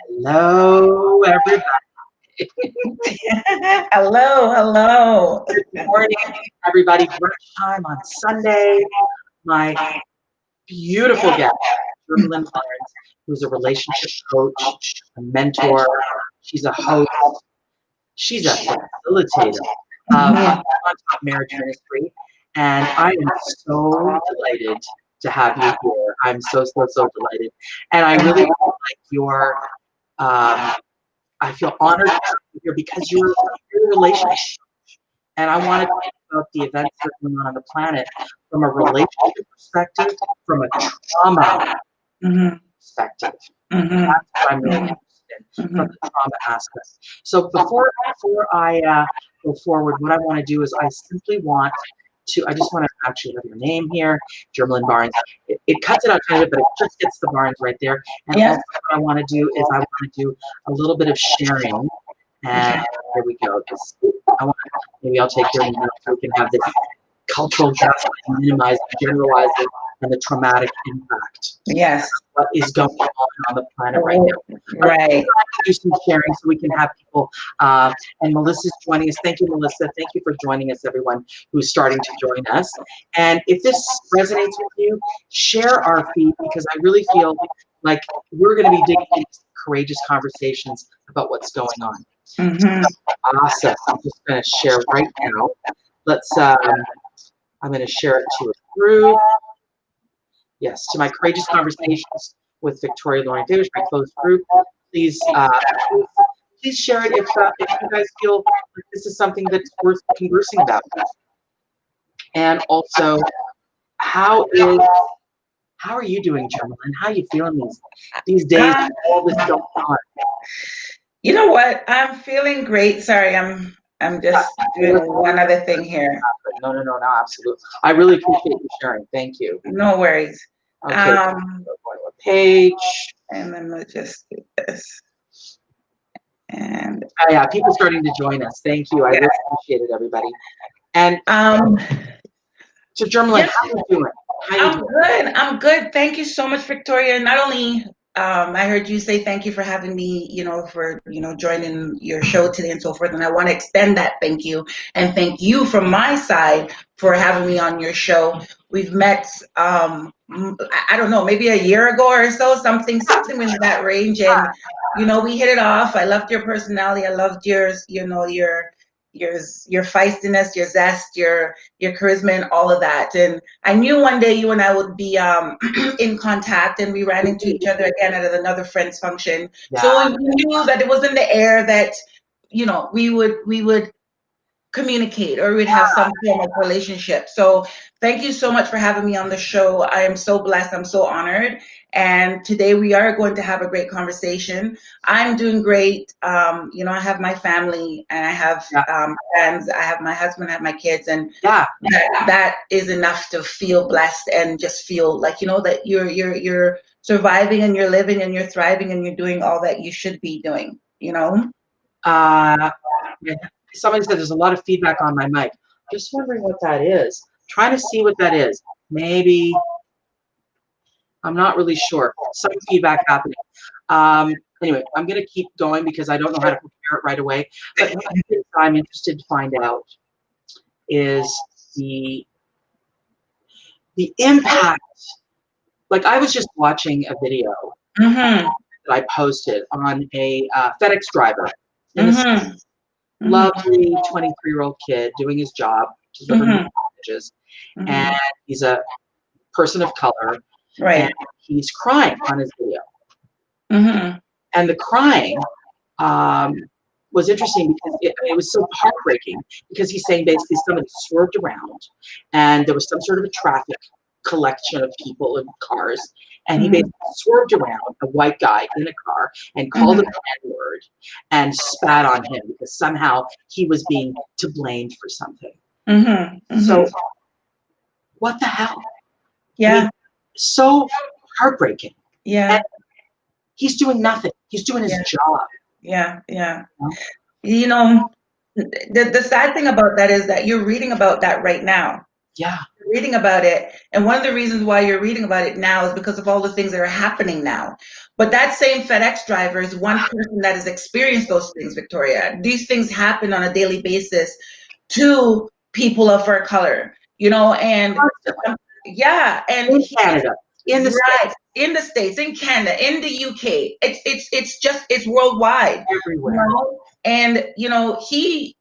Hello, everybody. Hello, hello. Good morning, everybody. Brunch time on Sunday. My beautiful guest, Germalin, who's a relationship coach, a mentor. She's a host. She's a facilitator of Mhm. on-top marriage ministry, and I am so delighted to have you here. I'm so delighted, and I really feel like I feel honored to have you here because you're a relationship. And I want to talk about the events that are going on the planet from a relationship perspective, from a trauma Mhm. perspective. Mhm. That's what I'm really Mhm. interested in, from Mhm. the trauma aspect. So before I go forward, what I want to do is I just want to actually have your name here, Germalin Barnes. It cuts it out kind of, but it just gets the Barnes right there. And Yeah. also what I want to do is I want to do a little bit of sharing. And Okay. here we go. Maybe I'll take your email so we can have this cultural gaslighting, minimizing, generalizing, and the traumatic impact Yes. what is going on the planet right Oh, now. But let's right. do some sharing so we can have people. And Melissa's joining us. Thank you, Melissa. Thank you for joining us, everyone who's starting to join us. And if this resonates with you, share our feed because I really feel like we're going to be digging into courageous conversations about what's going on. Mhm. Awesome. I'm just going to share right now. I'm going to share it to a group. Yes, to my courageous conversations with Victoria Lauren Davis, my closed group. Please, please share it if you guys feel like this is something that's worth conversing about. And also, how is how are you doing, Germalin? How are you feeling these days Um, with all this going on? you know what? I'm feeling great. Sorry, I'm just doing one other thing here. No, absolutely. I really appreciate you sharing. Thank you. No worries. Okay, Um, go to a page. and then let's just do this. And Oh, yeah, people starting to join us. Thank you. I yeah. really appreciate it, everybody. And Um, so, Germalin, yeah, how you doing? How you I'm doing? good. I'm good. Thank you so much, Victoria. Not only I heard you say thank you for having me, for joining your show today and so forth. And I want to extend that thank you and thank you from my side for having me on your show. We've met, I don't know, maybe a year ago or so, something in that range, and we hit it off. I loved your personality. I loved yours. Your feistiness, your zest, your charisma, and all of that. And I knew one day you and I would be in contact, and we ran into each other again at another friend's function. So Yeah. we knew that it was in the air that we would communicate or we'd have some form of relationship. So thank you so much for having me on the show. I am so blessed. I'm so honored. And today we are going to have a great conversation. I'm doing great. I have my family and I have Yeah. friends. I have my husband, I have my kids, and Yeah. that is enough to feel blessed and just feel like that you're surviving and you're living and you're thriving and you're doing all that you should be doing. Uh, yeah. Somebody said there's a lot of feedback on my mic. Just wondering what that is. Trying to see what that is. Maybe I'm not really sure. Some feedback happening. Anyway, I'm going to keep going because I don't know how to prepare it right away. But one of the things I'm interested to find out is the impact. Like I was just watching a video Mhm. that I posted on a FedEx driver in the Mhm. Mhm. lovely 23-year-old kid doing his job, delivering Mhm. packages, and Mhm. he's a person of color, and Right. he's crying on his video. Mhm. And the crying um, was interesting because it was so heartbreaking because he's saying basically somebody swerved around and there was some sort of a traffic collection of people and cars, and he Mhm. basically swerved around a white guy in a car and called him Mhm. an N-word and spat on him because somehow he was being to blame for something. Mhm. So Mhm. what the hell? I mean, Yeah. so heartbreaking. And Yeah. he's doing nothing. He's doing his Yeah. job. Yeah. Yeah. You know? You know, the sad thing about that is that you're reading about that right now. Yeah. You're reading about it, and one of the reasons why you're reading about it now is because of all the things that are happening now. But that same FedEx driver is one person that has experienced those things, Victoria. These things happen on a daily basis to people of our color, and Constantly. yeah, and In Canada, in the right States, in the States, in Canada, in the UK. It's worldwide, everywhere. and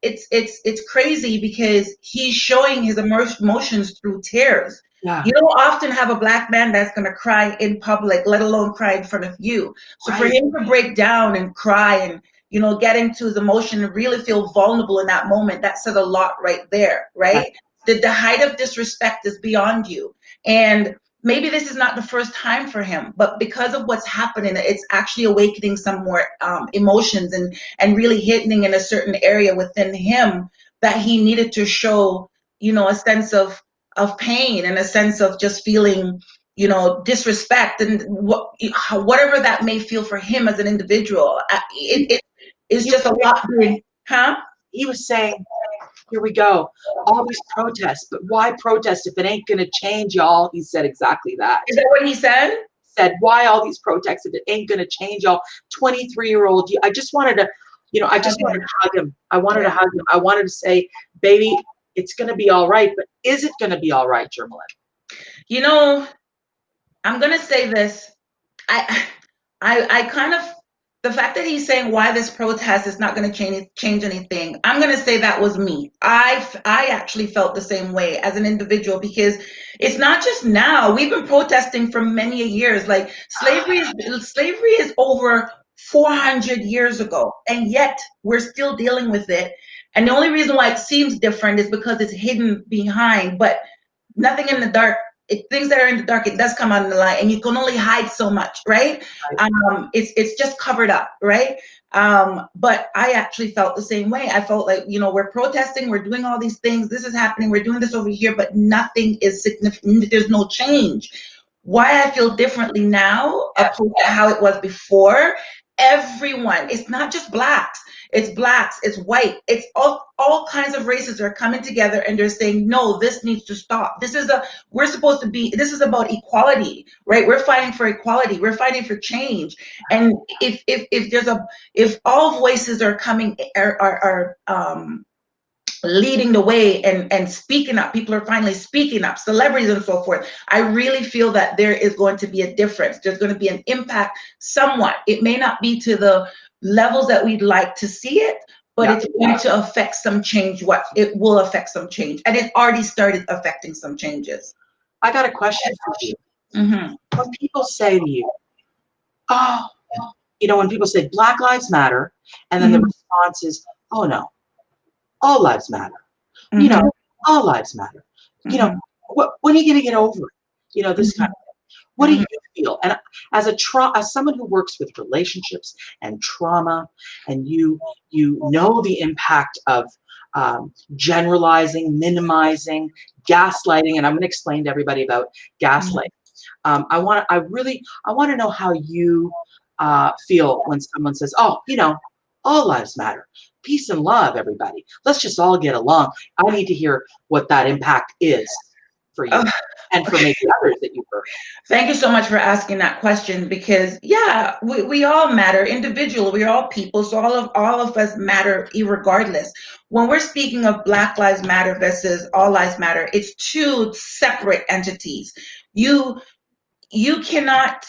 it's crazy because he's showing his emotions through tears. Yeah, You don't often have a black man that's going to cry in public, let alone cry in front of you. So for right, him to break down and cry and get into his emotion and really feel vulnerable in that moment, that says a lot right there, right, right? The height of disrespect is beyond you. And maybe this is not the first time for him, but because of what's happening, it's actually awakening some more emotions and really hitting in a certain area within him that he needed to show, a sense of pain and a sense of just feeling, disrespect and whatever that may feel for him as an individual. It's he, just a lot being, huh? he was saying, here we go, all these protests, but why protest if it ain't going to change, y'all? He said exactly that. Is that what he said? Said, why all these protests if it ain't going to change, y'all? 23-year-old, I just wanted to, I just wanted to hug him. I wanted to hug him. I wanted to say, baby, it's going to be all right, but is it going to be all right, Germalin? I'm going to say this. I kind of, the fact that he's saying why this protest is not going to change anything. I'm going to say that was me. I actually felt the same way as an individual, because it's not just now. We've been protesting for many years. Like slavery is over 400 years ago, and yet we're still dealing with it. And the only reason why it seems different is because it's hidden behind. But nothing in the dark. Things that are in the dark, it does come out in the light, and you can only hide so much, right? It's just covered up, right? But I actually felt the same way. I felt like, we're protesting, we're doing all these things, this is happening, we're doing this over here, but nothing is significant. There's no change. Why I feel differently now opposed to how it was before. Everyone, it's not just blacks, it's white, it's all kinds of races are coming together and they're saying, no, this needs to stop. This is about equality, right? We're fighting for equality, we're fighting for change. And if all voices are coming, are leading the way and speaking up, people are finally speaking up, celebrities and so forth, I really feel that there is going to be a difference. There's going to be an impact somewhat. It may not be to the levels that we'd like to see it, but it's going to affect some change. It will affect some change, and it already started affecting some changes. I got a question for you. Mm-hmm. When people say to you, oh, when people say Black Lives Matter, and then the response is, oh no, all lives matter. Mm-hmm. All lives matter. Mm-hmm. When are you going to get over it? This kind of thing. What do you feel? And as someone who works with relationships and trauma, and you know the impact of generalizing, minimizing, gaslighting, and I'm going to explain to everybody about gaslighting. I want to know how you feel when someone says, "Oh, all lives matter, peace and love, everybody. Let's just all get along." I need to hear what that impact is for you, and for maybe others that you've heard. Thank you so much for asking that question, because we all matter individually. We're all people, so all of us matter irregardless. When we're speaking of Black Lives Matter versus All Lives Matter, it's two separate entities. You cannot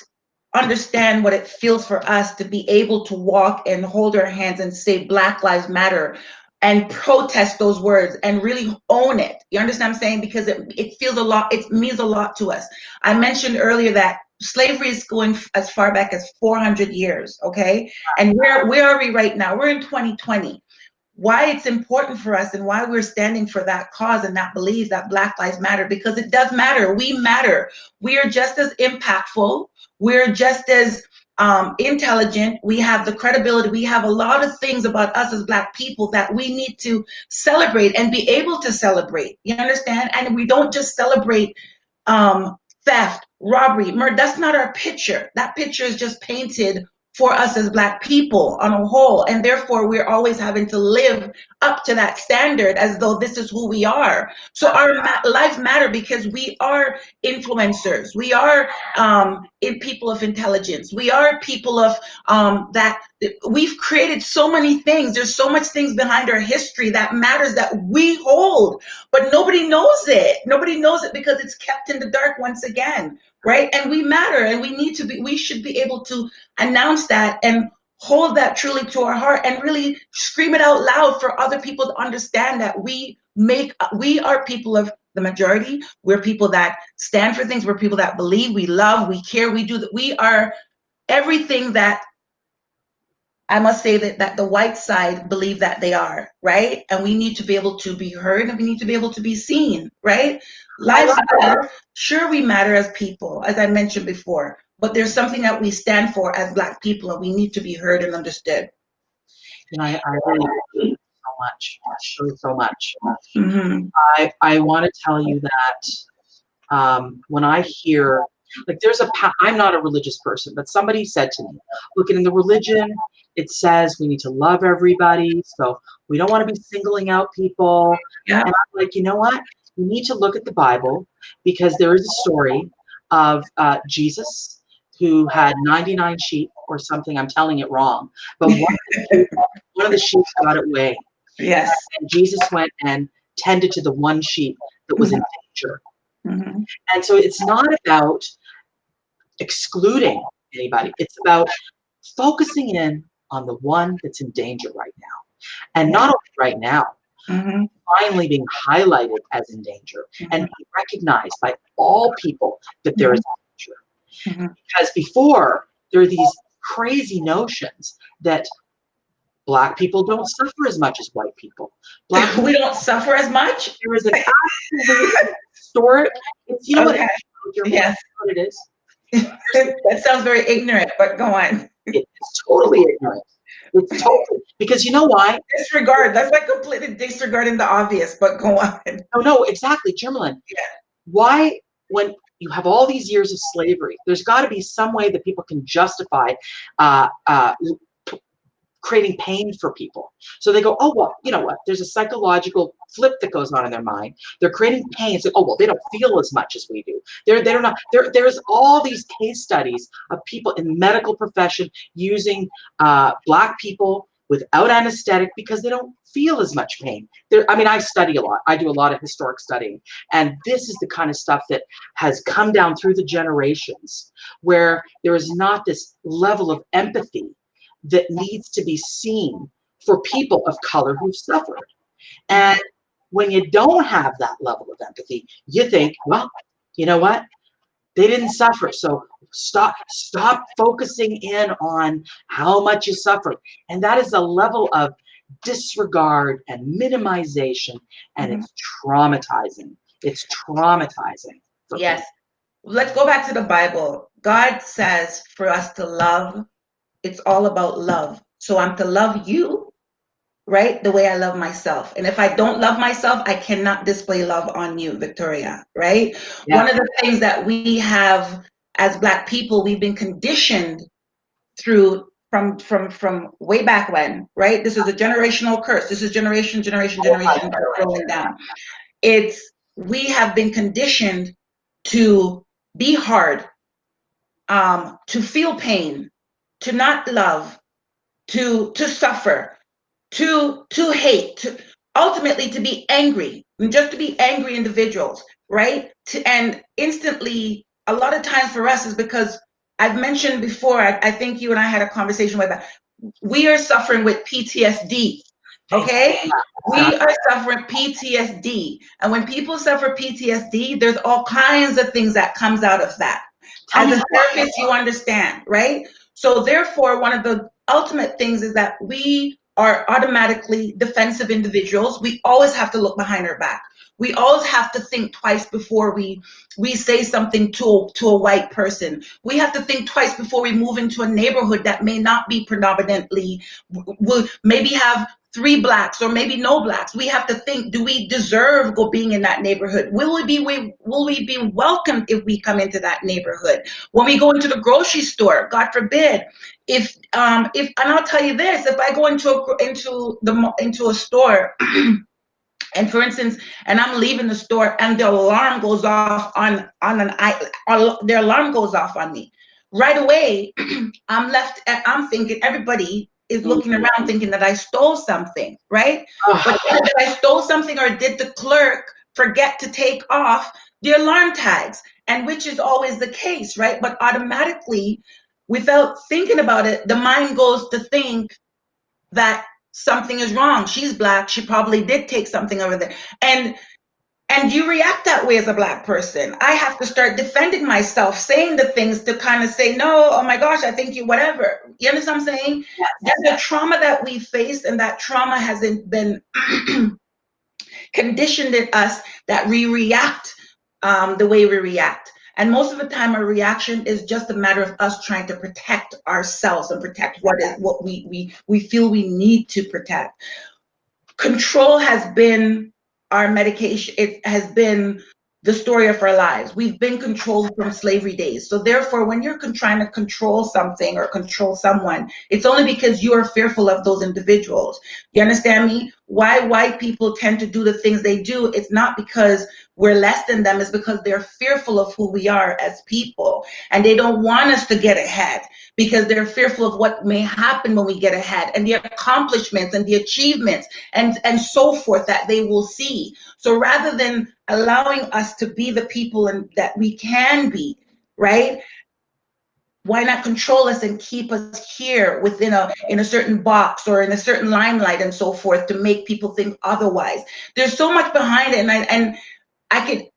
understand what it feels for us to be able to walk and hold our hands and say Black Lives Matter and protest those words and really own it. You understand what I'm saying? Because it feels a lot, it means a lot to us. I mentioned earlier that slavery is going as far back as 400 years, okay? And where are we right now? We're in 2020. Why it's important for us and why we're standing for that cause and that belief that Black Lives Matter, because it does matter. We matter. We are just as impactful. We're just as intelligent. We have the credibility. We have a lot of things about us as Black people that we need to celebrate and be able to celebrate. You understand? And we don't just celebrate theft, robbery, murder. That's not our picture. That picture is just painted for us as Black people on a whole. And therefore, we're always having to live up to that standard as though this is who we are. So our lives matter because we are influencers. We are in people of intelligence. We are people of that we've created so many things. There's so much things behind our history that matters that we hold, but nobody knows it. Nobody knows it because it's kept in the dark once again, right? And we matter, and we should be able to announce that and hold that truly to our heart and really scream it out loud for other people to understand that we are people of the majority. We're people that stand for things. We're people that believe, we love, we care, we are everything that I must say that the white side believe that they are, right? And we need to be able to be heard, and we need to be able to be seen, right? Lives matter. Sure, we matter as people, as I mentioned before, but there's something that we stand for as Black people, and we need to be heard and understood. I really appreciate so much, so much. Mm-hmm. I want to tell you that when I hear, like, I'm not a religious person, but somebody said to me, look, in the religion, it says we need to love everybody, so we don't want to be singling out people. Yeah. And I'm like, you know what? We need to look at the Bible, because there is a story of Jesus who had 99 sheep or something. I'm telling it wrong, but one of the sheep got away. Yes. And Jesus went and tended to the one sheep that was in danger. Mm-hmm. And so it's not about excluding anybody. It's about focusing in on the one that's in danger right now. And not only right now, Mm-hmm. finally being highlighted as in danger and being recognized by all people that there is danger. Mm-hmm. Because before, there are these crazy notions that Black people don't suffer as much as white people. We don't suffer as much? There is an absolute historic, it's, you know Okay. Yes. what it is? That sounds very ignorant, but go on. It's totally ignorant. It's totally, because you know why? Disregard. That's like completely disregarding the obvious, but go on. No, exactly, Germalin. Yeah. Why, when you have all these years of slavery, there's got to be some way that people can justify creating pain for people. So they go, oh, well, you know what? There's a psychological flip that goes on in their mind. They're creating pain. So, oh, well, they don't feel as much as we do. They're not. There's all these case studies of people in the medical profession using Black people without anesthetic because they don't feel as much pain. I mean, I study a lot. I do a lot of historic studying. And this is the kind of stuff that has come down through the generations where there is not this level of empathy that needs to be seen for people of color who've suffered. And when you don't have that level of empathy, you think, well, you know what? They didn't suffer. So stop focusing in on how much you suffered. And that is a level of disregard and minimization, and it's traumatizing. It's traumatizing. Yes. Let's go back to the Bible. God says for us to love. It's all about love. So I'm to love you, right? The way I love myself. And if I don't love myself, I cannot display love on you, Victoria, right? Yeah. One of the things that we have as Black people, we've been conditioned through from way back when, right? This is a generational curse. This is generation rolling down. We have been conditioned to be hard, to feel pain, to not love, to suffer, to hate, to ultimately to be angry, and just to be angry individuals, right? And instantly, a lot of times for us is because I've mentioned before, I think you and I had a conversation with that. We are suffering with PTSD. Okay, we are suffering PTSD, and when people suffer PTSD, there's all kinds of things that comes out of that. As a therapist, you understand, right? So therefore, one of the ultimate things is that we are automatically defensive individuals. We always have to look behind our back. We always have to think twice before we say something to a white person. We have to think twice before we move into a neighborhood that may not be predominantly, will maybe have 3 Blacks or maybe no Blacks. We have to think, do we deserve being in that neighborhood? Will we be welcomed if we come into that neighborhood? When we go into the grocery store, God forbid, if and I'll tell you this, if I go into a store, and for instance, and I'm leaving the store and the alarm goes off their alarm goes off on me. Right away, I'm thinking everybody is Mm. looking around thinking that I stole something, right? But Ah, either that I stole something or did the clerk forget to take off the alarm tags, and which is always the case, right? But automatically, without thinking about it, the mind goes to think that something is wrong. She's black. She probably did take something over there. And you react that way as a black person. I have to start defending myself, saying the things to kind of say, no, oh my gosh, I think you, whatever. You understand what I'm saying? yes. There's a trauma that we face, and that trauma hasn't been conditioned in us that we react the way we react. And most of the time, our reaction is just a matter of us trying to protect ourselves and protect what we feel we need to protect. Control has been our medication. It has been the story of our lives. We've been controlled from slavery days. So therefore, when you're trying to control something or control someone, it's only because you are fearful of those individuals. You understand me? Why white people tend to do the things they do, it's not because we're less than them, it's because they're fearful of who we are as people. And they don't want us to get ahead because they're fearful of what may happen when we get ahead, and the accomplishments and the achievements and so forth that they will see. So rather than allowing us to be the people and that we can be, right? Why not control us and keep us here within a certain box or in a certain limelight and so forth to make people think otherwise? There's so much behind it, and I could.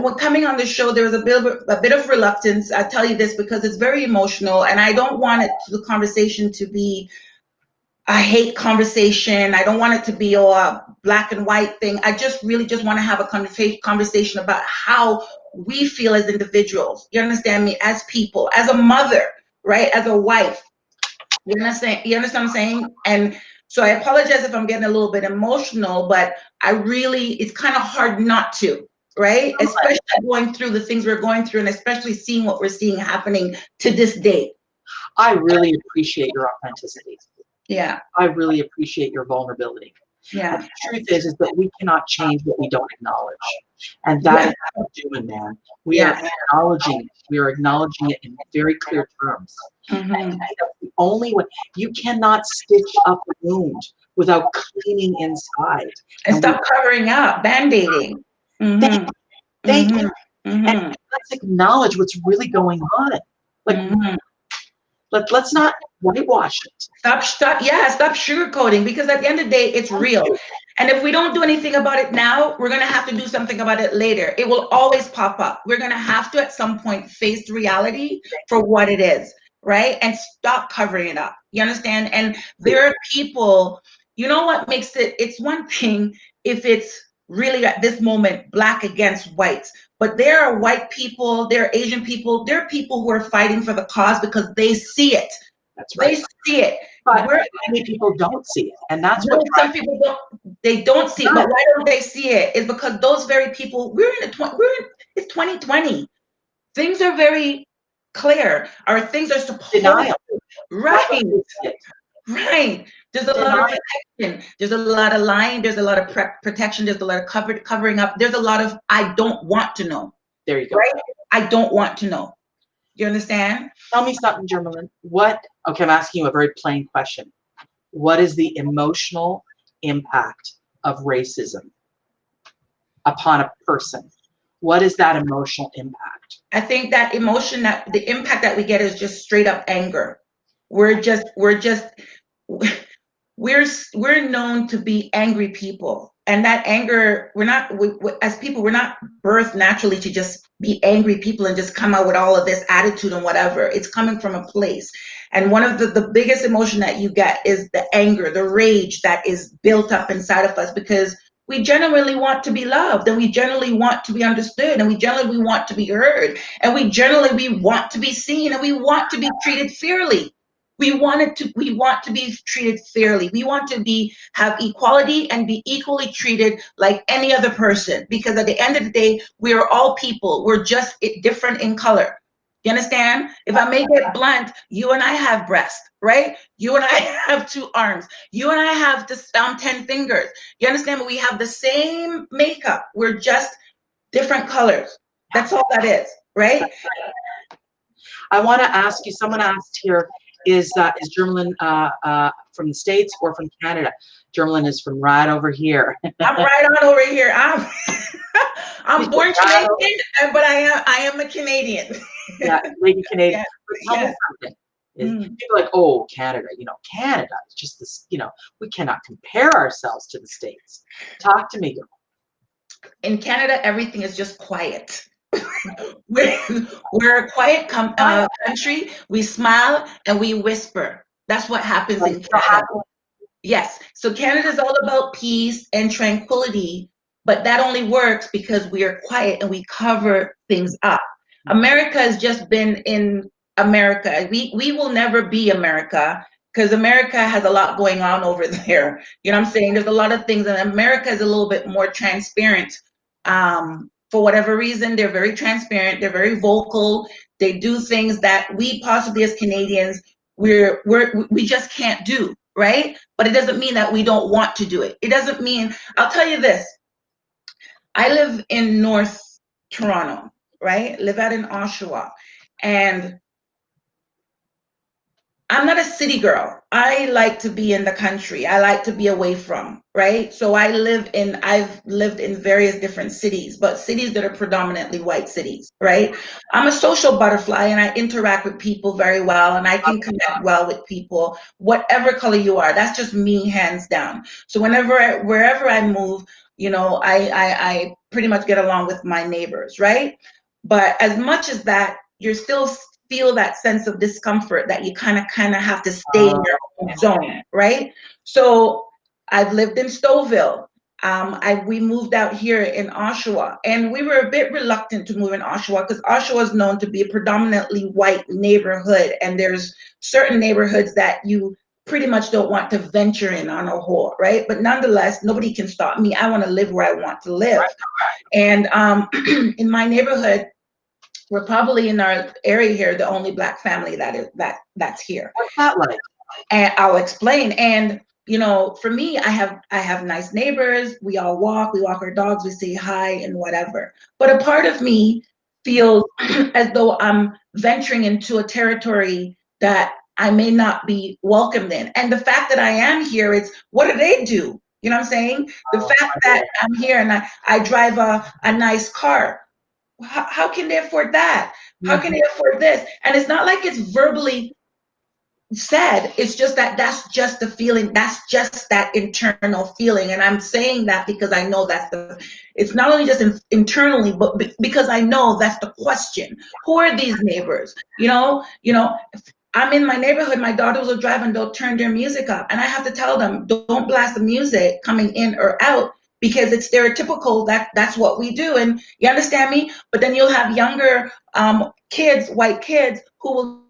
When coming on the show, there was a bit of reluctance. I tell you this because it's very emotional, and I don't want the conversation to be a hate conversation. I don't want it to be a black and white thing. I just really just want to have a conversation about how we feel as individuals. You understand me? As people, as a mother, right? As a wife. You understand? You understand what I'm saying? And so I apologize if I'm getting a little bit emotional, but it's kind of hard not to, right? Especially going through the things we're going through, and especially seeing what we're seeing happening to this day. I really appreciate your authenticity. Yeah. I really appreciate your vulnerability. Yeah. And the truth is that we cannot change what we don't acknowledge. And that is what we're doing, man. We are acknowledging it. We are acknowledging it in very clear terms. Mm-hmm. And that's the only way. You cannot stitch up a wound without cleaning inside. And stop covering up, band-aiding. Mm-hmm. Thank Mm-hmm. you. Mm-hmm. And let's acknowledge what's really going on. Like, let's not whitewash it. Stop sugarcoating, because at the end of the day, it's real. And if we don't do anything about it now, we're going to have to do something about it later. It will always pop up. We're going to have to, at some point, face reality for what it is, right? And stop covering it up. You understand? And there are people, you know what makes it's one thing if it's really at this moment, black against whites. But there are white people, there are Asian people, there are people who are fighting for the cause because they see it. That's right. They see it. But many people don't see it. And that's what some people don't see it. But why don't they see it? It's because those very people, it's 2020. Things are very clear, or things are supposed denial. to. Right. Right. There's a lot of protection. There's a lot of lying. There's a lot of protection. There's a lot of covering up. There's a lot of I don't want to know. There you go. Right? I don't want to know. You understand? Tell me something, Germalin. Okay, I'm asking you a very plain question. What is the emotional impact of racism upon a person? What is that emotional impact? I think that the impact that we get is just straight up anger. We're known to be angry people, and that anger, as people, we're not birthed naturally to just be angry people and just come out with all of this attitude and whatever. It's coming from a place, and one of the biggest emotion that you get is the anger, the rage that is built up inside of us, because we generally want to be loved, and we generally want to be understood, and we generally want to be heard, and we want to be seen, and we want to be treated fairly. We want to be treated fairly. We want to have equality and be equally treated like any other person, because at the end of the day, we are all people. We're just different in color. You understand? If I make it blunt, you and I have breasts, right? You and I have 2 arms. You and I have 10 fingers. You understand? We have the same makeup. We're just different colors. That's all that is, right? I want to ask you, someone asked here, is Germalin from the States or from Canada? Germalin is from right over here. I'm right on over here. I'm born Canadian, but I am a Canadian. Yeah, lady Canadian. Yes, But tell me something. People are like, oh, Canada, Canada is just this, we cannot compare ourselves to the States. Talk to me, girl. In Canada, everything is just quiet. We're a quiet country. We smile and we whisper. That's what happens in Canada. Yes. So Canada is all about peace and tranquility, but that only works because we are quiet and we cover things up. America has just been in America. We will never be America because America has a lot going on over there. You know what I'm saying? There's a lot of things, and America is a little bit more transparent. For whatever reason, they're very transparent. They're very vocal. They do things that we possibly as Canadians we just can't do, right? But it doesn't mean that we don't want to do it. It doesn't mean, I'll tell you this. I live in North Toronto, right? Live out in Oshawa. And I'm not a city girl. I like to be in the country. I like to be away from, right? So I've lived in various different cities, but cities that are predominantly white cities, right? I'm a social butterfly and I interact with people very well and I can connect well with people, whatever color you are. That's just me, hands down. So wherever I move, I pretty much get along with my neighbors, right? But as much as that, you're still feel that sense of discomfort that you kind of have to stay in your own zone, right? So I've lived in Stouffville. We moved out here in Oshawa, and we were a bit reluctant to move in Oshawa because Oshawa is known to be a predominantly white neighborhood, and there's certain neighborhoods that you pretty much don't want to venture in on a whole, right? But nonetheless, nobody can stop me. I want to live where I want to live. And in my neighborhood, we're probably in our area here the only Black family that's here. What's that like? And I'll explain. And for me, I have nice neighbors. We walk our dogs, we say hi and whatever. But a part of me feels as though I'm venturing into a territory that I may not be welcomed in. And the fact that I am here, it's what do they do? You know what I'm saying? The fact that I'm here and I drive a nice car. How can they afford that? How can they afford this? And it's not like it's verbally said. It's just that's just the feeling. That's just that internal feeling. And I'm saying that because I know it's not only just internally, but because I know that's the question. Who are these neighbors? I'm in my neighborhood, my daughters will drive and they'll turn their music up. And I have to tell them, don't blast the music coming in or out because it's stereotypical that's what we do. And you understand me? But then you'll have younger kids, white kids, who will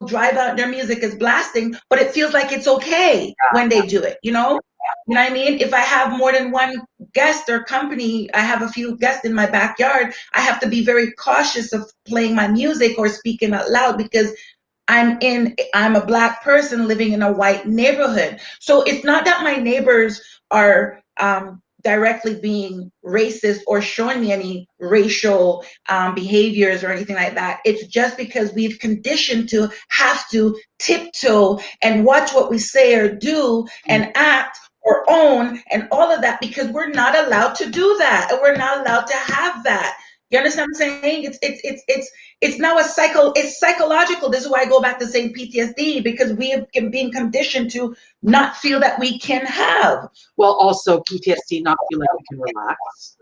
drive out, their music is blasting, but it feels like it's okay when they do it, You know what I mean? If I have more than one guest or company, I have a few guests in my backyard, I have to be very cautious of playing my music or speaking out loud because I'm a Black person living in a white neighborhood. So it's not that my neighbors are directly being racist or showing me any racial behaviors or anything like that. It's just because we've conditioned to have to tiptoe and watch what we say or do and act or own and all of that because we're not allowed to do that and we're not allowed to have that. You understand what I'm saying? It's now it's psychological. This is why I go back to saying PTSD, because we have been conditioned to not feel that we can have. Well, also PTSD, not feel like we can relax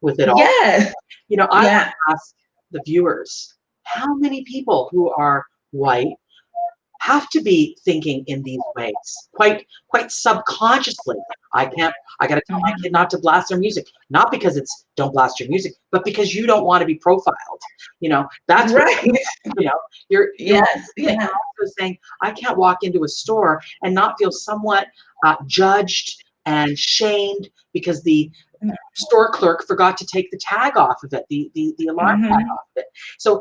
with it all. Yes. I want to ask the viewers, how many people who are white have to be thinking in these ways, quite subconsciously? I got to tell my kid not to blast their music, not because it's don't blast your music, but because you don't want to be profiled. That's right. You're also saying I can't walk into a store and not feel somewhat judged and shamed because the store clerk forgot to take the tag off of it, the alarm tag off of it. So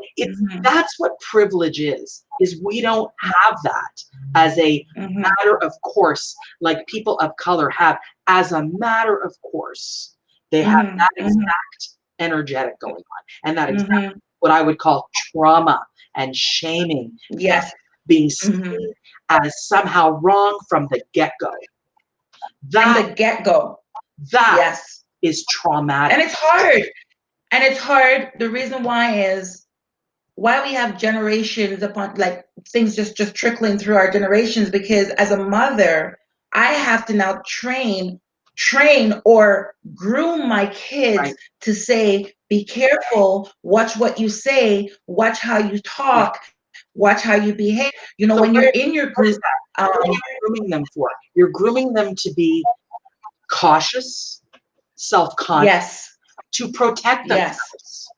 that's what privilege is we don't have that as a matter of course, like people of color have as a matter of course. They have that exact energetic going on, and that exact what I would call trauma and shaming, yes, being seen as somehow wrong from the get-go. From the get-go. That yes. is traumatic. And it's hard. And it's hard. The reason why is why we have generations upon like things just trickling through our generations, because as a mother, I have to now train or groom my kids to say, be careful, watch what you say, watch how you talk, watch how you behave. You know, so when you're in your group, what are you grooming them for? You're grooming them to be cautious, self-conscious, to protect themselves.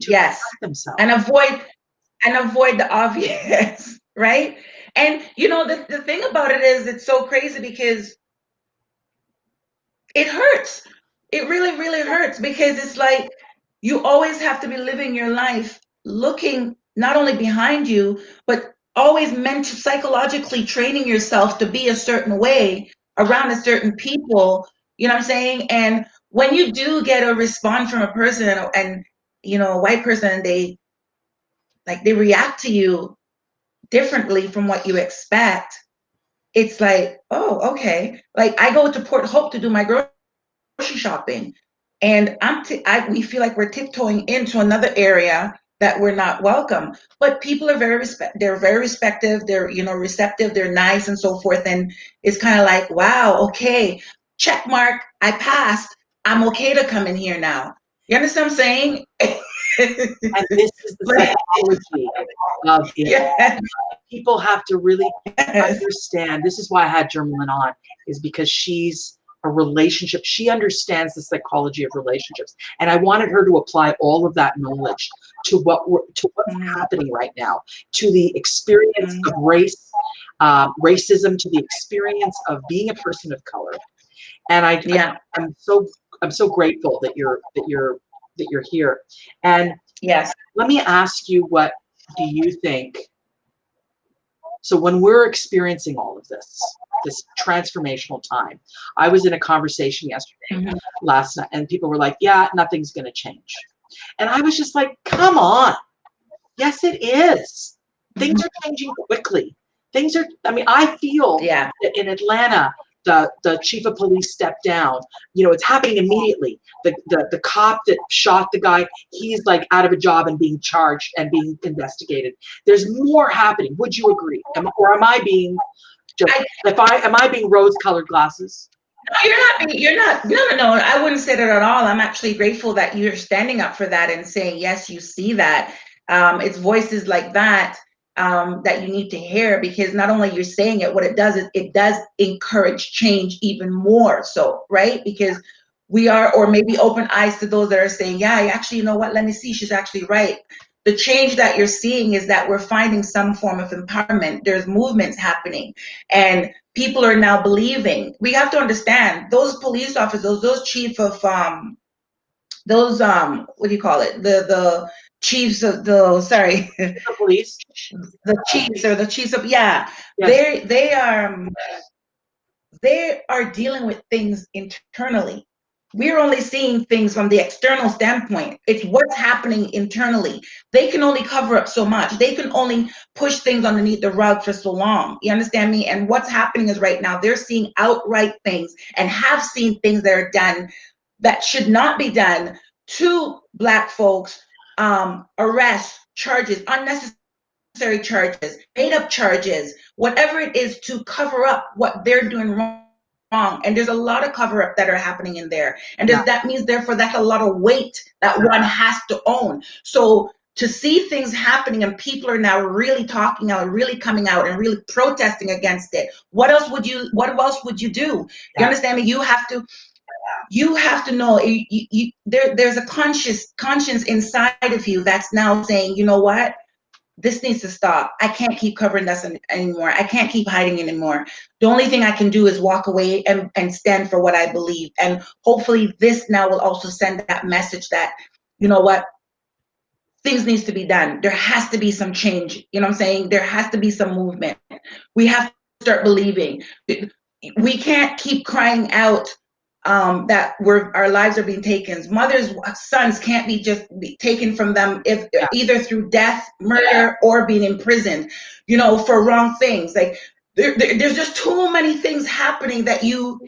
Protect themselves. And avoid the obvious, right? And you know, the thing about it is it's so crazy because it hurts. It really, really hurts, because it's like you always have to be living your life looking not only behind you, but always psychologically training yourself to be a certain way around a certain people, you know what I'm saying? And when you do get a response from a person and, you know, a white person, they react to you differently from what you expect, it's like, oh, okay. Like I go to Port Hope to do my grocery shopping, and we feel like we're tiptoeing into another area that we're not welcome. But people are they're very respectful, they're, you know, receptive, they're nice and so forth. And it's kind of like, wow, okay, check mark, I passed. I'm okay to come in here now. You understand what I'm saying? And this is the psychology of it. Yes. People have to really understand. This is why I had Germalin on, is because she's a relationship. She understands the psychology of relationships, and I wanted her to apply all of that knowledge to what's happening right now, to the experience of race, racism, to the experience of being a person of color. And I'm so grateful that you're here. And yes, let me ask you, what do you think? So when we're experiencing all of this transformational time, I was in a conversation yesterday, last night, and people were like, yeah, nothing's going to change. And I was just like, come on. Yes, it is. Things are changing quickly. I feel that in Atlanta, the chief of police stepped down. You know, it's happening immediately. The cop that shot the guy, he's like out of a job and being charged and being investigated. There's more happening. Would you agree? Or am I being just, am I being rose-colored glasses? No, you're not. No. I wouldn't say that at all. I'm actually grateful that you're standing up for that and saying, yes, you see that. It's voices like that that you need to hear, because not only you're saying it, what it does is it does encourage change even more so, right? Because we are, or maybe open eyes to those that are saying, yeah, actually, you know what, let me see, she's actually right. The change that you're seeing is that we're finding some form of empowerment. There's movements happening, and people are now believing. We have to understand, those police officers, those chief of those what do you call it, the chiefs of the police, the chiefs, or the chiefs of they are dealing with things internally. We're only seeing things from the external standpoint. It's what's happening internally. They can only cover up so much. They can only push things underneath the rug for so long. You understand me? And what's happening is right now they're seeing outright things, and have seen things that are done that should not be done to Black folks. Arrests, charges, unnecessary charges, made up charges, whatever it is, to cover up what they're doing wrong. And there's a lot of cover up that are happening in there. And that means, therefore, that's a lot of weight that one has to own. So to see things happening and people are now really talking out, really coming out and really protesting against it, what else would you do? You understand me? You have to know, there's a conscience inside of you that's now saying, you know what? this needs to stop. I can't keep covering this anymore. I can't keep hiding anymore. The only thing I can do is walk away and stand for what I believe. And hopefully this now will also send that message that, you know what, things needs to be done. There has to be some change. You know what I'm saying? There has to be some movement. We have to start believing. We can't keep crying out that our lives are being taken. Mothers, sons can't be just taken from them if either through death, murder, or being imprisoned, you know, for wrong things. Like there's just too many things happening that you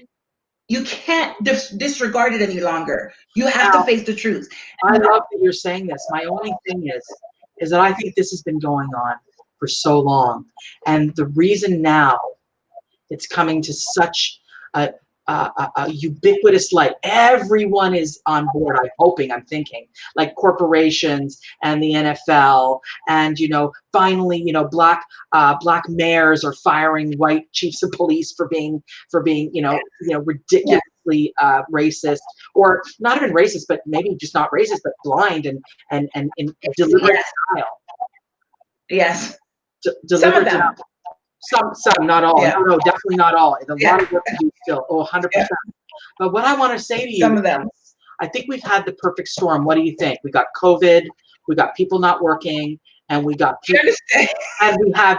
can't disregard it any longer. You have to face the truth. I love that you're saying this. My only thing is that I think this has been going on for so long, and the reason now it's coming to such a ubiquitous light. Everyone is on board. I'm thinking, like corporations and the NFL, and finally, black mayors are firing white chiefs of police for being ridiculously racist, or not even racist, but maybe just not racist, but blind and in deliberate style. Yes. Deliberate Some of them. Some, not all. Yeah. No, definitely not all. A lot of work to do still. 100%. But what I want to say to you, some of them. I think we've had the perfect storm. What do you think? We got COVID, we got people not working, and we got and we have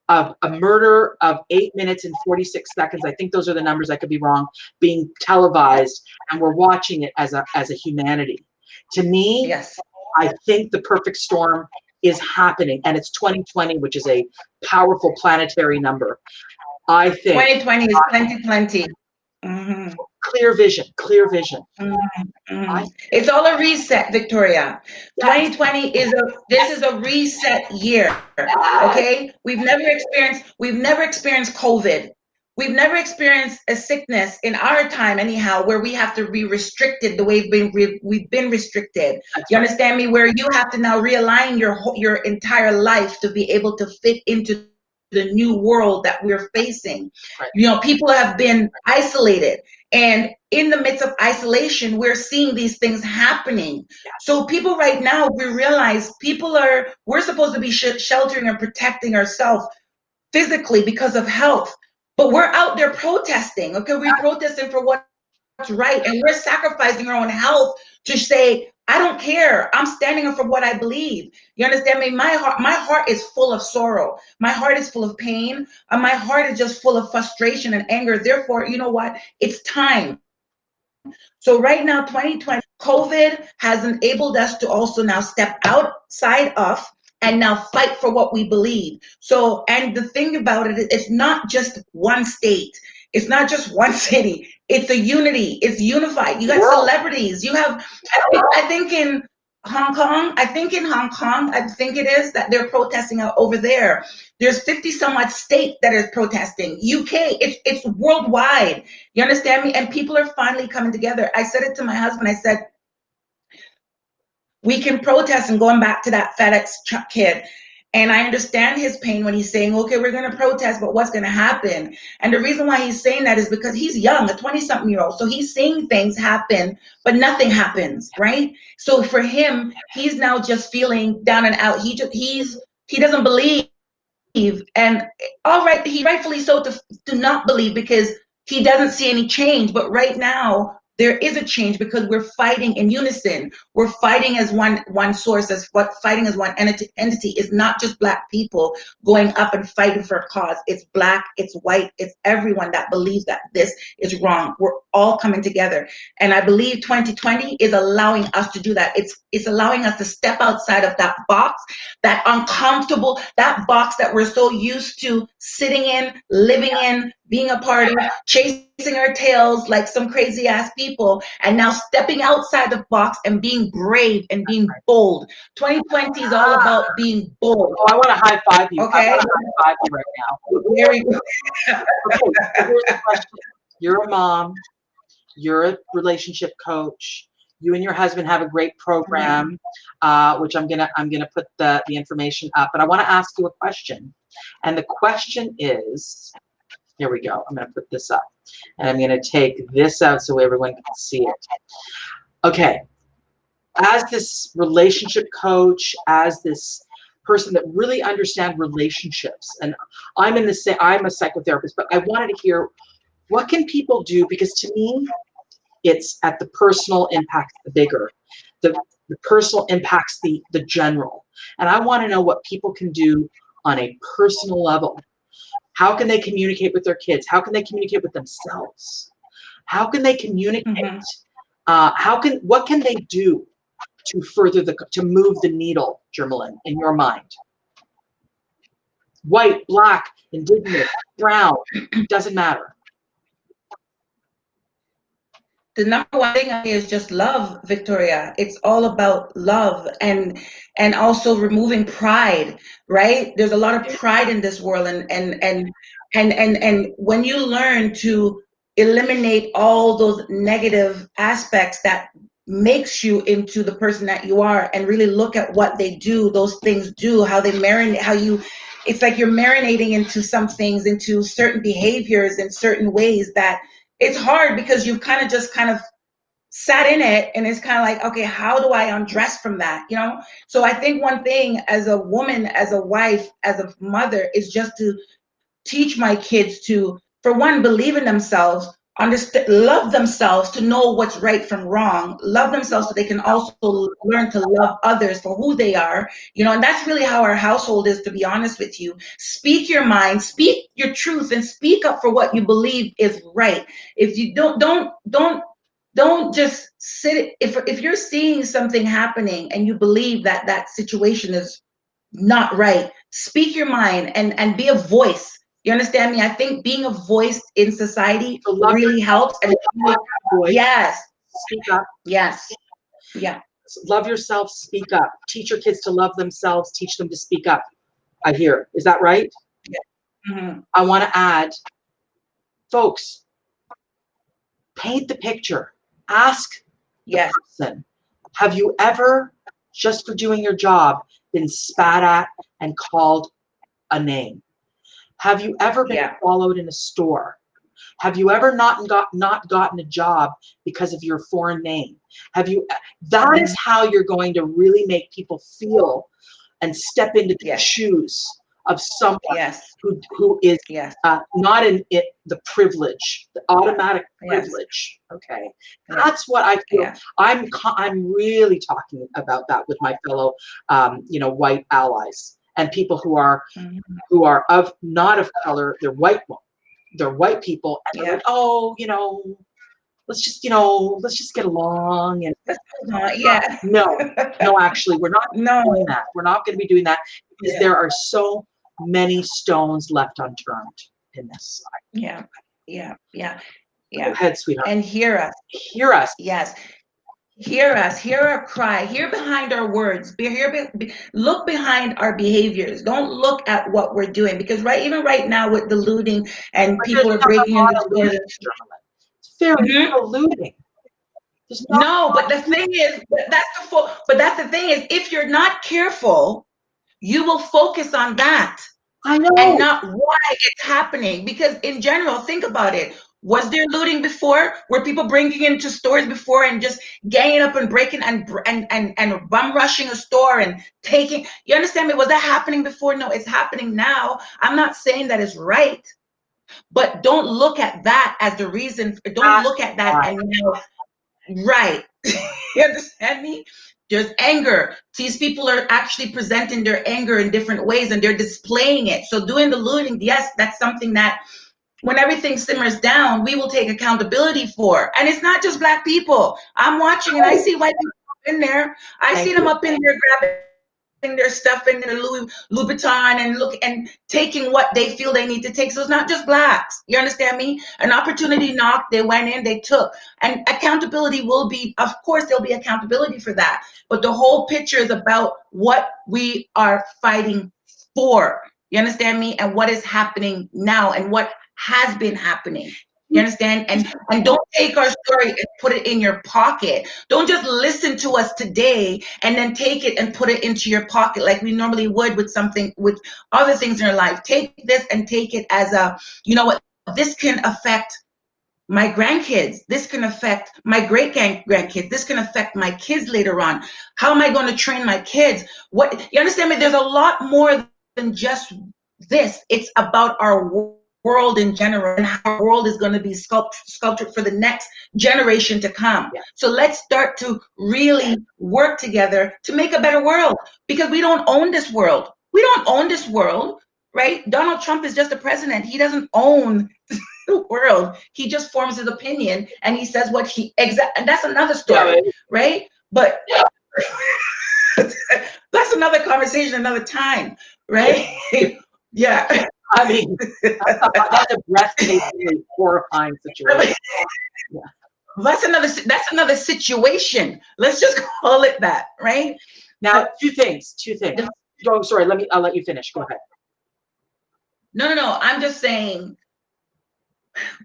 a murder of 8 minutes and 46 seconds. I think those are the numbers. I could be wrong. Being televised, and we're watching it as a humanity. To me, yes, I think the perfect storm is happening, and it's 2020, which is a powerful planetary number. I think 2020 is 2020. Mm-hmm. Clear vision. Mm-hmm. Mm-hmm. It's all a reset, Victoria. Yes. 2020 is a reset year. Okay, we've never experienced COVID. We've never experienced a sickness in our time, anyhow, where we have to be restricted the way we've been restricted. You understand me? Where you have to now realign your entire life to be able to fit into the new world that we're facing. Right. People have been isolated, and in the midst of isolation, we're seeing these things happening. So people right now, we realize we're supposed to be sheltering and protecting ourselves physically because of health, but we're out there protesting. Okay, we're protesting for what's right, and we're sacrificing our own health to say, I don't care. I'm standing up for what I believe. You understand me? My heart is full of sorrow. My heart is full of pain. And my heart is just full of frustration and anger. Therefore, you know what? It's time. So right now, 2020, COVID has enabled us to also now step outside of and now fight for what we believe. So, and the thing about it, it's not just one state. It's not just one city. It's a unity. It's unified. You got celebrities. You have, I think in Hong Kong, I think it is that they're protesting out over there. There's 50 some odd states that are protesting. UK, it's worldwide. You understand me? And people are finally coming together. I said it to my husband. I said, we can protest, and going back to that FedEx truck kid. And I understand his pain when he's saying, okay, we're going to protest, but what's going to happen? And the reason why he's saying that is because he's young, a 20-something-year-old. So he's seeing things happen, but nothing happens, right? So for him, he's now just feeling down and out. He doesn't believe. And all right, he rightfully so to not believe, because he doesn't see any change. But right now, there is a change because we're fighting in unison. We're fighting as one source, fighting as one entity. Is not just Black people going up and fighting for a cause. It's Black, it's white, it's everyone that believes that this is wrong. We're all coming together. And I believe 2020 is allowing us to do that. It's allowing us to step outside of that box, that uncomfortable, that box that we're so used to sitting in, living in, being a part of, chasing our tails like some crazy ass people, and now stepping outside the box and being brave and being bold. 2020 is all about being bold. Oh, I want to high five you. Okay. I want to high five you right now. Very good. Okay, so here's the question. You're a mom, you're a relationship coach, you and your husband have a great program, which I'm gonna put the information up, but I want to ask you a question. And the question is, here we go. I'm gonna put this up, and I'm gonna take this out so everyone can see it. Okay, as this relationship coach, as this person that really understands relationships. And I'm a psychotherapist, but I wanted to hear, what can people do? Because to me, it's at the personal impacts the bigger. The personal impacts the general. And I want to know what people can do on a personal level. How can they communicate with their kids? How can they communicate with themselves? How can they communicate? What can they do to move the needle, Germalin, in your mind? White, black, indigenous, brown, doesn't matter. The number one thing is just love, Victoria. It's all about love and also removing pride, right? There's a lot of pride in this world, and when you learn to eliminate all those negative aspects that makes you into the person that you are, and really look at what they do, those things do, how they marinate, it's like you're marinating into some things, into certain behaviors in certain ways that it's hard, because you've kind of sat in it, and it's kind of like, okay, how do I undress from that, So I think one thing as a woman, as a wife, as a mother, is just to teach my kids to, for one, believe in themselves, understand, love themselves, to know what's right from wrong, love themselves so they can also learn to love others for who they are, and that's really how our household is, to be honest with you. Speak your mind, speak your truth, and speak up for what you believe is right. If you don't just sit, if you're seeing something happening and you believe that that situation is not right, speak your mind and be a voice. You understand me? I think being a voice in society really helps. And yes, speak up. Yes, yeah. Love yourself, speak up. Teach your kids to love themselves, teach them to speak up. I hear. Is that right? Yeah. Mm-hmm. I want to add, folks, paint the picture. Ask the person, have you ever, just for doing your job, been spat at and called a name? Have you ever been followed in a store? Have you ever not gotten a job because of your foreign name? That is how you're going to really make people feel and step into the shoes of someone who is not in it, the privilege, the automatic privilege. Okay, that's what I feel. I'm really talking about that with my fellow, white allies and people who are not of color. They're white people, and they're like, oh, let's just get along and no, actually, we're not doing that. We're not going to be doing that, because there are so many stones left unturned in this. Yeah. Go ahead, sweetheart. And hear us. Yes. Hear us, hear our cry, hear behind our words, look behind our behaviors. Don't look at what we're doing, because even right now with the looting and people are breaking into stores. There is no looting. No, but the thing is, that's the thing is, if you're not careful, you will focus on that. I know. And not why it's happening. Because in general, think about it. Was there looting before? Were people breaking into stores before and just ganging up and breaking and bum rushing a store and taking? You understand me? Was that happening before? No, it's happening now. I'm not saying that is right, but don't look at that as the reason. Don't look at that and right. You understand me? There's anger. These people are actually presenting their anger in different ways, and they're displaying it. So doing the looting, yes, that's something that when everything simmers down, we will take accountability for. And it's not just Black people. I'm watching and I see white people in there. I see them up in there grabbing their stuff in their Louis Vuitton and taking what they feel they need to take. So it's not just Blacks. You understand me? An opportunity knocked, they went in, they took. And accountability will be, of course, there'll be accountability for that. But the whole picture is about what we are fighting for. You understand me? And what is happening now and what has been happening. You understand? And don't take our story and put it in your pocket. Don't just listen to us today and then take it and put it into your pocket like we normally would with other things in your life. Take this and take it as a, you know what, this can affect my grandkids. This can affect my great-grandkids. This can affect my kids later on. How am I going to train my kids? What, you understand me? There's a lot more than just this. It's about our world in general and how our world is going to be sculptured for the next generation to come. Yeah. So let's start to really work together to make a better world, because we don't own this world. We don't own this world, right? Donald Trump is just a president. He doesn't own the world. He just forms his opinion and he says what he and that's another story, right? But that's another conversation, another time, right? Yeah. I mean, that's a breathtakingly horrifying situation. Yeah. That's another situation. Let's just call it that, right? Now, two things. Oh, sorry. I'll let you finish. Go ahead. No. I'm just saying,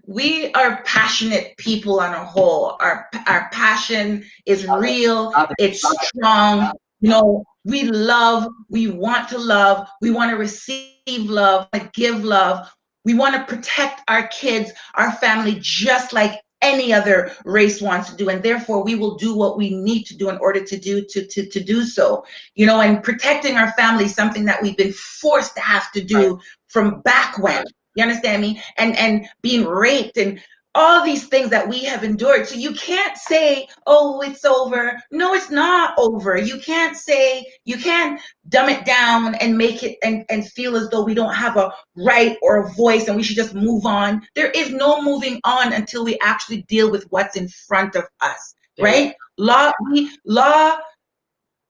we are passionate people on a whole. Our passion is real. It's strong. You know, we love. We want to receive love, to give love. We want to protect our kids, our family, just like any other race wants to do, and therefore we will do what we need to do in order to do so. You know, and protecting our family is something that we've been forced to have to do from back when. You understand me? And being raped and all these things that we have endured. So you can't say, oh, it's over. No, it's not over. You can't dumb it down and make it and feel as though we don't have a right or a voice and we should just move on. There is no moving on until we actually deal with what's in front of us, right? Law,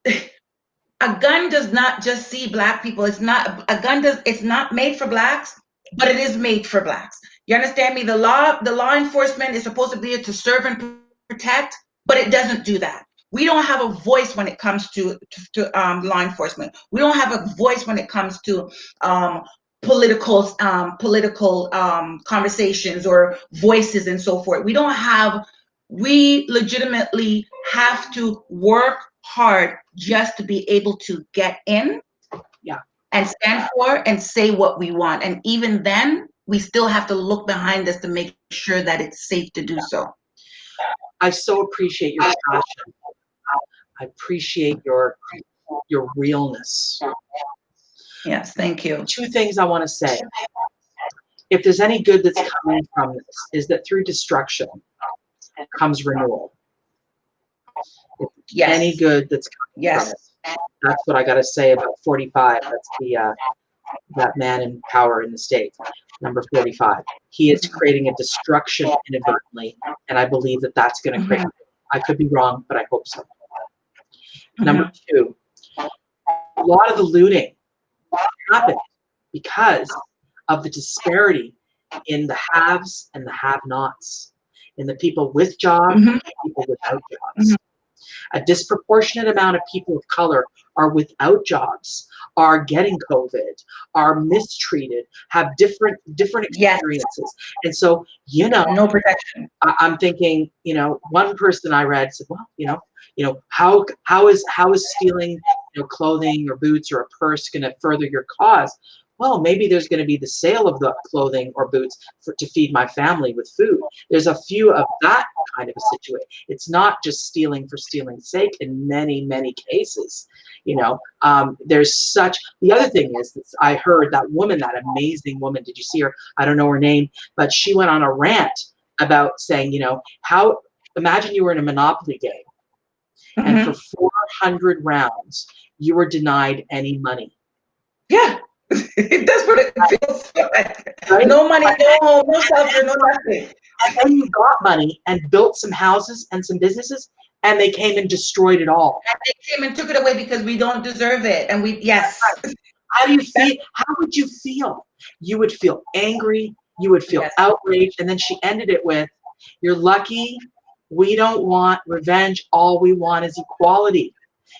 a gun does not just see Black people. It's not made for Blacks, but it is made for Blacks. You understand me? The law enforcement is supposed to be to serve and protect, but it doesn't do that. We don't have a voice when it comes to law enforcement. We don't have a voice when it comes to political conversations or voices and so forth. We legitimately have to work hard just to be able to get in, and stand for and say what we want. And even then, we still have to look behind us to make sure that it's safe to do so. I so appreciate your passion. I appreciate your realness. Yes, thank you. Two things I want to say. If there's any good that's coming from this, is that through destruction comes renewal. Yes. Any good that's coming from it. That's what I got to say about 45. That's that man in power in the States, number 45. He is creating a destruction inadvertently, and I believe that that's going to create. I could be wrong, but I hope so. Number two, a lot of the looting happened because of the disparity in the haves and the have-nots, in the people with jobs and people without jobs. A disproportionate amount of people of color are without jobs, are getting COVID, are mistreated, have different experiences. And so, no protection. I'm thinking, one person I read said, well, how is stealing, clothing or boots or a purse going to further your cause? Well, maybe there's going to be the sale of the clothing or boots to feed my family with food. There's a few of that kind of a situation. It's not just stealing for stealing's sake in many, many cases. There's such. The other thing is, I heard that woman, that amazing woman. Did you see her? I don't know her name, but she went on a rant about saying, imagine you were in a Monopoly game, and for 400 rounds, you were denied any money. Yeah. That's what it feels like. Right? No money, no home, no shelter, no nothing. And then you got money and built some houses and some businesses, and they came and destroyed it all. And they came and took it away because we don't deserve it. And yes. How do you feel? How would you feel? You would feel angry. You would feel outraged. And then she ended it with, "You're lucky. We don't want revenge. All we want is equality."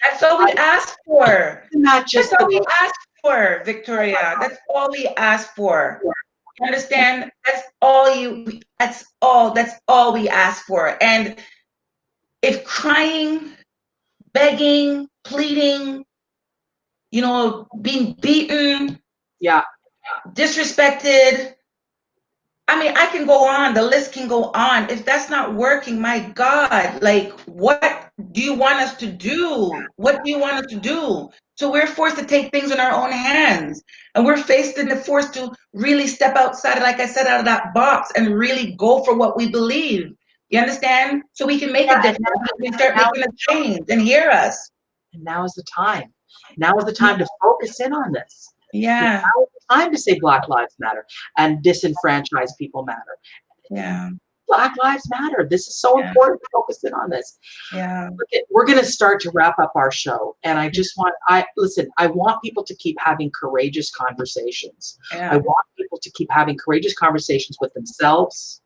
That's all we ask for. That's all we ask for, Victoria. That's all we ask for. You understand? That's all we ask for. And if crying, begging, pleading, being beaten, disrespected, I mean, I can go on, the list can go on. If that's not working, my God, like, what do you want us to do? What do you want us to do? So we're forced to take things in our own hands. And we're faced in the forced to really step outside, like I said, out of that box and really go for what we believe. You understand? So we can make Yeah, a difference. We start now, making a change and hear us. and now is the time. Now is the time to focus in on this. Yeah, Now is the time to say Black Lives Matter and disenfranchised people matter. yeah, Black Lives Matter. This is so yeah, important to focus in on this. yeah, Okay, we're going to start to wrap up our show. And I just want, I want people to keep having courageous conversations. I yeah. want people to keep having courageous conversations with themselves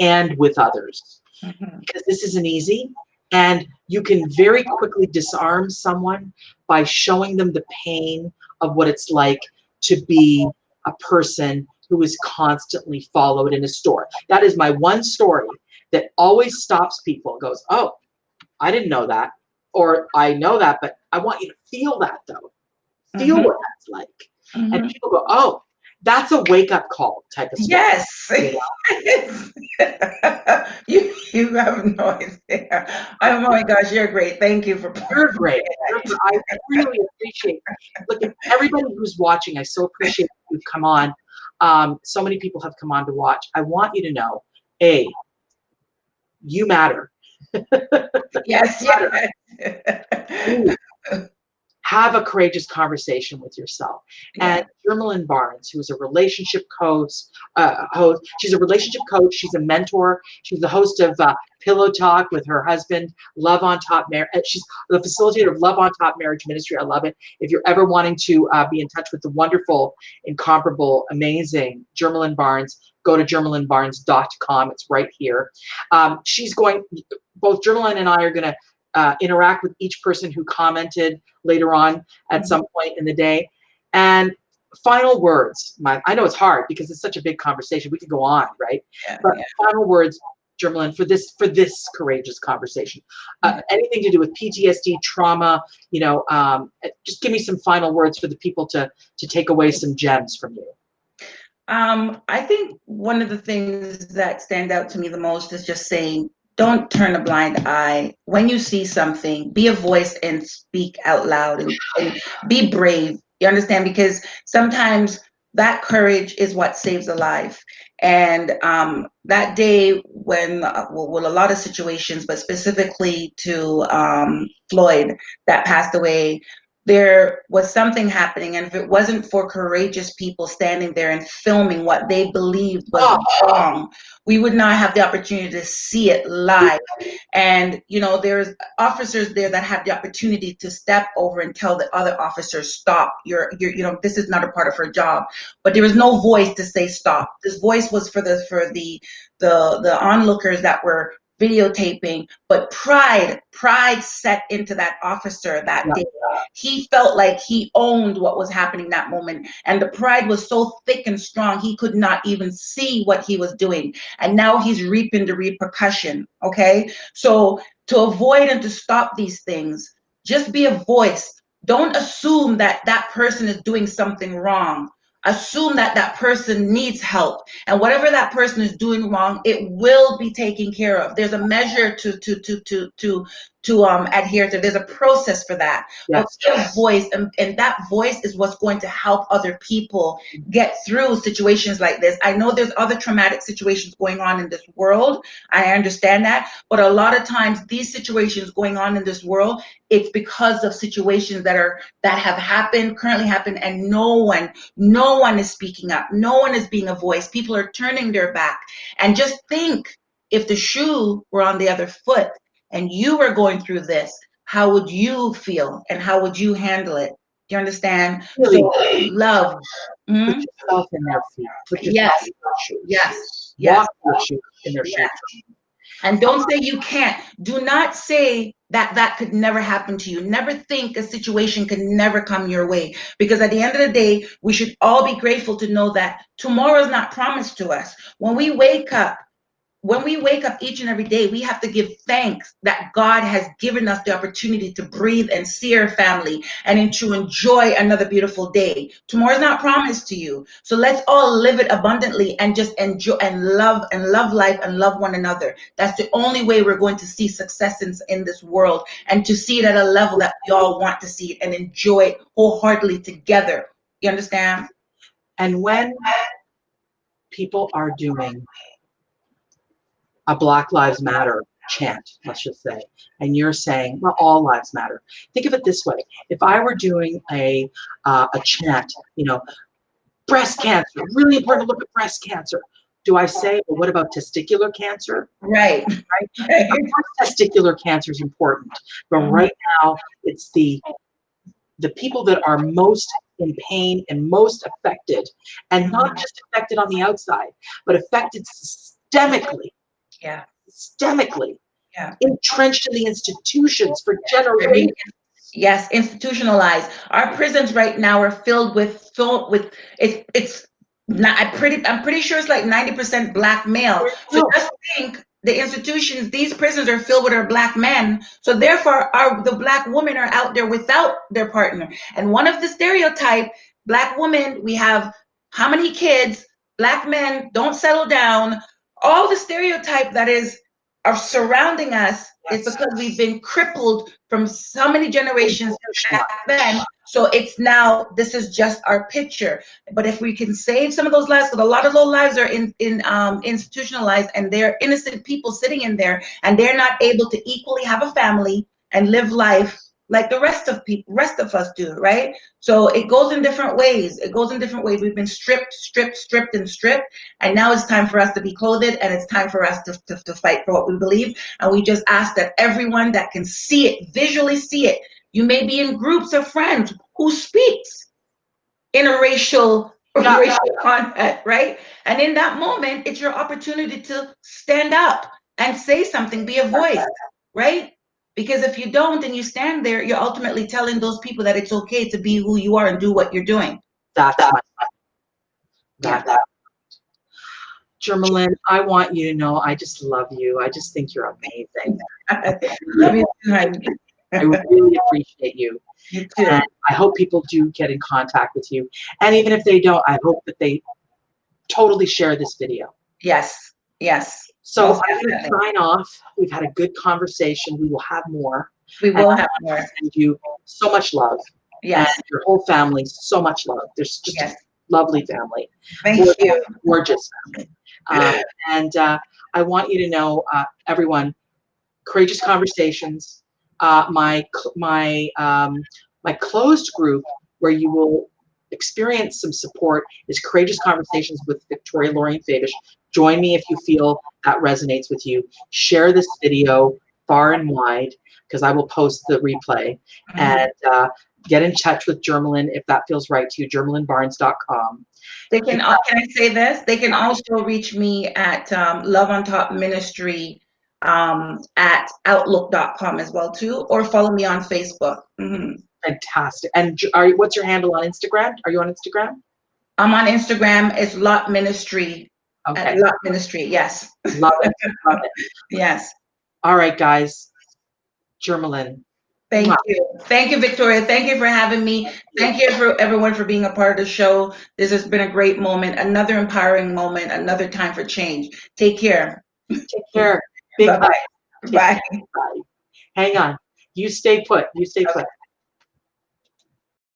and with others, Mhm. because this isn't easy. And you can very quickly disarm someone by showing them the pain of what it's like to be a person who is constantly followed in a store. That is my one story that always stops people. Goes, oh, I didn't know that, or I know that, but I want you to feel that though. Feel Mhm. what that's like. And Mhm. people go, oh, that's a wake up call type of story. Yes. You know? You have no idea. Oh my gosh, you're great. Thank you for You're pouring great. I really appreciate. Look, at everybody who's watching, I so appreciate you've come on. So many people have come on to watch. I want you to know, A, you matter. Yes, yes. B, have a courageous conversation with yourself. And Yeah. Germalin Barnes, who is a relationship host, she's a relationship coach, she's a mentor, she's the host of Pillow Talk with her husband, Love on Top Marriage. She's the facilitator of Love on Top Marriage Ministry. I love it. If you're ever wanting to be in touch with the wonderful, incomparable, amazing Germalin Barnes, go to germalinbarnes.com. It's right here. She's going, both Germalin and I are going to interact with each person who commented later on at some point in the day. And final words. I know it's hard because it's such a big conversation. We could go on, right? Yeah, But yeah, final words, Germalin, for this courageous conversation. yeah. Anything to do with PTSD, trauma, just give me some final words for the people to take away some gems from you. I think one of the things that stand out to me the most is just saying, don't turn a blind eye. When you see something, be a voice and speak out loud and be brave. You understand? Because sometimes that courage is what saves a life. And that day when, well, a lot of situations, but specifically to Floyd that passed away, there was something happening, and if it wasn't for courageous people standing there and filming what they believed was Oh, wrong, we would not have the opportunity to see it live. And there's officers there that have the opportunity to step over and tell the other officers, stop, this is not a part of her job. But there was no voice to say stop. This voice was for the onlookers that were videotaping, but pride set into that officer that yeah. day. He felt like he owned what was happening that moment, and the pride was so thick and strong he could not even see what he was doing, and now he's reaping the repercussion. Okay, so to avoid and to stop these things, just be a voice. Don't assume that that person is doing something wrong. Assume that that person needs help, and whatever that person is doing wrong, it will be taken care of. There's a measure to adhere to. There's a process for that. But Yes. be a voice, and that voice is what's going to help other people get through situations like this. I know there's other traumatic situations going on in this world. I understand that. But a lot of times these situations going on in this world, it's because of situations that have happened, currently happen, and no one is speaking up. No one is being a voice. People are turning their back. And just think, if the shoe were on the other foot and you were going through this, how would you feel and how would you handle it? Do you understand? Really So love. put Mhm. yourself in their feet. Put yourself Yes, in their shoes. yes, yes, Walk their shoes in their shoes. yes. And don't say you can't. Do not say that that could never happen to you. Never think a situation could never come your way. Because at the end of the day, we should all be grateful to know that tomorrow is not promised to us. When we wake up, when we wake up each and every day, we have to give thanks that God has given us the opportunity to breathe and see our family and to enjoy another beautiful day. Tomorrow's not promised to you. So let's all live it abundantly and just enjoy and love life and love one another. That's the only way we're going to see success in this world, and to see it at a level that we all want to see it and enjoy it wholeheartedly together. You understand? And when people are doing a Black Lives Matter chant, let's just say, and you're saying, well, all lives matter. Think of it this way. If I were doing a chant, you know, breast cancer, really important to look at breast cancer. Do I say, well, what about testicular cancer? Right. Right? Of course, testicular cancer is important, but right now it's the people that are most in pain and most affected, and not just affected on the outside, but affected systemically. Yeah. Systemically. Yeah. Entrenched in the institutions for generations. Yes, institutionalized. Our prisons right now are filled with it's not, I'm pretty sure it's like 90% Black male. So just think, the institutions, these prisons are filled with our Black men. So therefore the Black women are out there without their partner. And one of the stereotype, Black women, we have how many kids, Black men don't settle down. All the stereotype that are surrounding us is because we've been crippled from so many generations back then. So it's now, this is just our picture. But if we can save some of those lives, because a lot of those lives are institutionalized, and they're innocent people sitting in there, and they're not able to equally have a family and live life like the rest of us do, right? So it goes in different ways. It goes in different ways. We've been stripped, and now it's time for us to be clothed, and it's time for us to fight for what we believe. And we just ask that everyone that can see it, visually see it, you may be in groups of friends who speaks interracial content, right? And in that moment, it's your opportunity to stand up and say something, be a voice, right? Because if you don't and you stand there, you're ultimately telling those people that it's okay to be who you are and do what you're doing. That's Germalin, I want you to know I just love you. I just think you're amazing. Love you too, honey. I really appreciate you. You too. And I hope people do get in contact with you. And even if they don't, I hope that they totally share this video. Yes, yes. So I'm going to sign off. We've had a good conversation. We will have more. We will have more. I send you so much love. Yes. And your whole family, so much love. There's just a lovely family. Thank you. Gorgeous family. And I want you to know, everyone, Courageous Conversations, my closed group where you will experience some support is Courageous Conversations with Victoria Lorien Fabish. Join me if you feel that resonates with you. Share this video far and wide, because I will post the replay. And get in touch with Germalin if that feels right to you, germalinbarnes.com. They can I say this? They can also reach me at Love on Top Ministry at outlook.com as well too, or follow me on Facebook. Fantastic. And what's your handle on Instagram? Are you on Instagram? I'm on Instagram. It's Lot Ministry. Okay. At Lot Ministry. Yes. Love it. Love it. Yes. All right, guys. Germalin. Thank you. Thank you, Victoria. Thank you for having me. Thank you for everyone for being a part of the show. This has been a great moment, another empowering moment, another time for change. Take care. Take care. Big Bye-bye. Bye. Bye. Hang on. You stay put. You stay put.